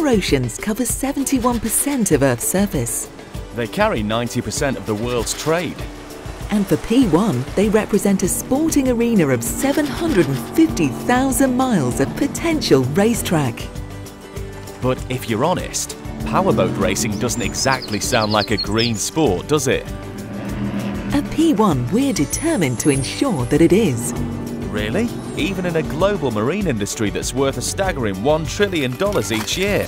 our oceans cover 71% of Earth's surface. They carry 90% of the world's trade. And for P1, they represent a sporting arena of 750,000 miles of potential racetrack. But if you're honest, powerboat racing doesn't exactly sound like a green sport, does it? At P1, we're determined to ensure that it is. Really? Even in a global marine industry that's worth a staggering $1 trillion each year?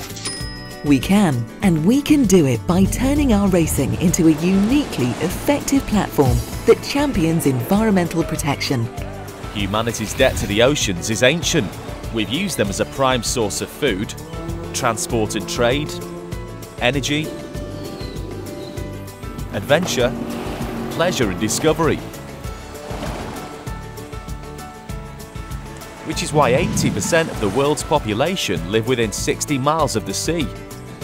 We can, and we can do it by turning our racing into a uniquely effective platform that champions environmental protection. Humanity's debt to the oceans is ancient. We've used them as a prime source of food, transport and trade, energy, adventure, pleasure and discovery. Which is why 80% of the world's population live within 60 miles of the sea.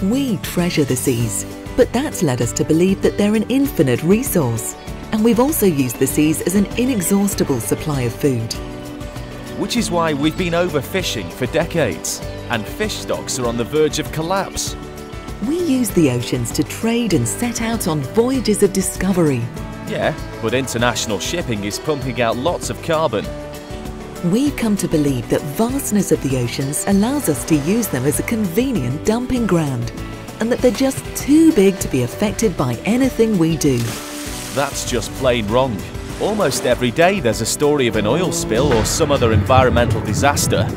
We treasure the seas, but that's led us to believe that they're an infinite resource. And we've also used the seas as an inexhaustible supply of food. Which is why we've been overfishing for decades, and fish stocks are on the verge of collapse. We use the oceans to trade and set out on voyages of discovery. Yeah, but international shipping is pumping out lots of carbon. We've come to believe that vastness of the oceans allows us to use them as a convenient dumping ground, and that they're just too big to be affected by anything we do. That's just plain wrong. Almost every day there's a story of an oil spill or some other environmental disaster.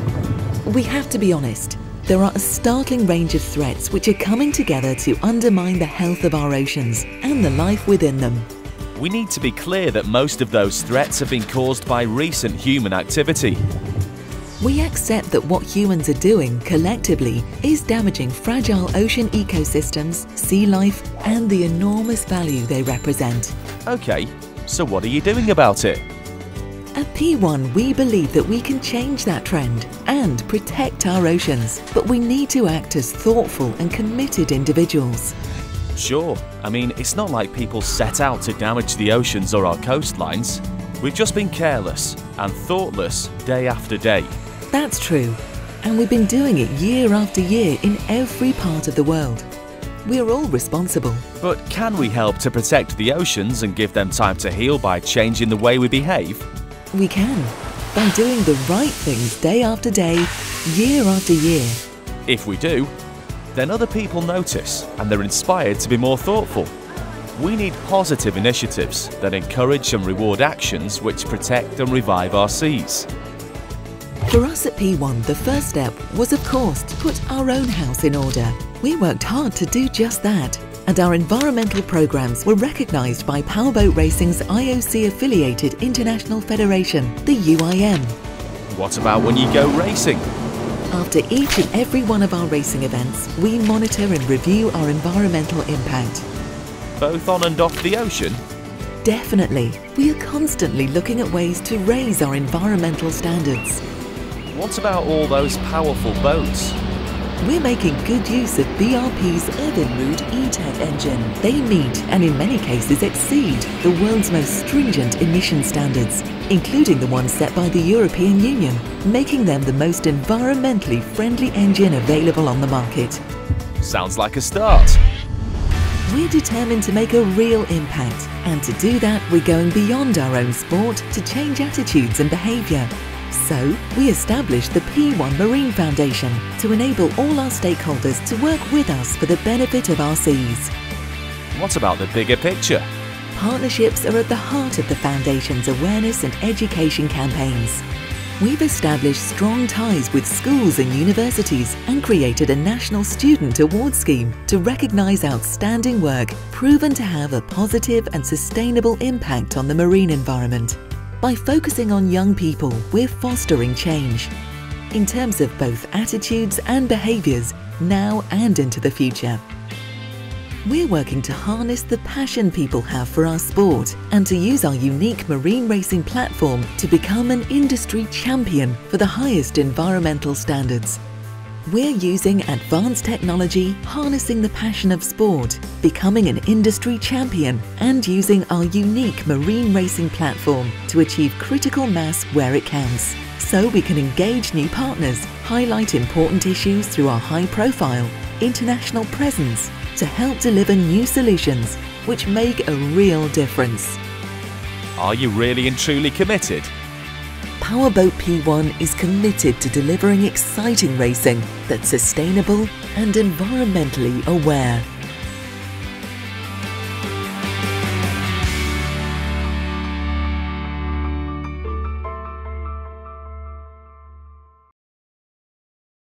We have to be honest. There are a startling range of threats which are coming together to undermine the health of our oceans and the life within them. We need to be clear that most of those threats have been caused by recent human activity. We accept that what humans are doing collectively is damaging fragile ocean ecosystems, sea life, and the enormous value they represent. Okay, so what are you doing about it? At P1, we believe that we can change that trend and protect our oceans, but we need to act as thoughtful and committed individuals. Sure, I mean, it's not like people set out to damage the oceans or our coastlines. We've just been careless and thoughtless day after day. That's true, and we've been doing it year after year in every part of the world. We're all responsible. But can we help to protect the oceans and give them time to heal by changing the way we behave? We can, by doing the right things day after day, year after year. If we do, then other people notice and they're inspired to be more thoughtful. We need positive initiatives that encourage and reward actions which protect and revive our seas. For us at P1, the first step was, of course, to put our own house in order. We worked hard to do just that, and our environmental programs were recognised by Powerboat Racing's IOC-affiliated International Federation, the UIM. What about when you go racing? After each and every one of our racing events, we monitor and review our environmental impact. Both on and off the ocean? Definitely. We are constantly looking at ways to raise our environmental standards. What about all those powerful boats? We're making good use of BRP's Evinrude E-Tech engine. They meet, and in many cases exceed, the world's most stringent emission standards, including the ones set by the European Union, making them the most environmentally friendly engine available on the market. Sounds like a start. We're determined to make a real impact, and to do that we're going beyond our own sport to change attitudes and behaviour. So, we established the P1 Marine Foundation to enable all our stakeholders to work with us for the benefit of our seas. What about the bigger picture? Partnerships are at the heart of the Foundation's awareness and education campaigns. We've established strong ties with schools and universities and created a national student award scheme to recognise outstanding work proven to have a positive and sustainable impact on the marine environment. By focusing on young people, we're fostering change in terms of both attitudes and behaviours now and into the future. We're working to harness the passion people have for our sport and to use our unique marine racing platform to become an industry champion for the highest environmental standards. We're using advanced technology, harnessing the passion of sport, becoming an industry champion, and using our unique marine racing platform to achieve critical mass where it counts. So we can engage new partners, highlight important issues through our high-profile, international presence to help deliver new solutions which make a real difference. Are you really and truly committed? Powerboat P1 is committed to delivering exciting racing that's sustainable and environmentally aware.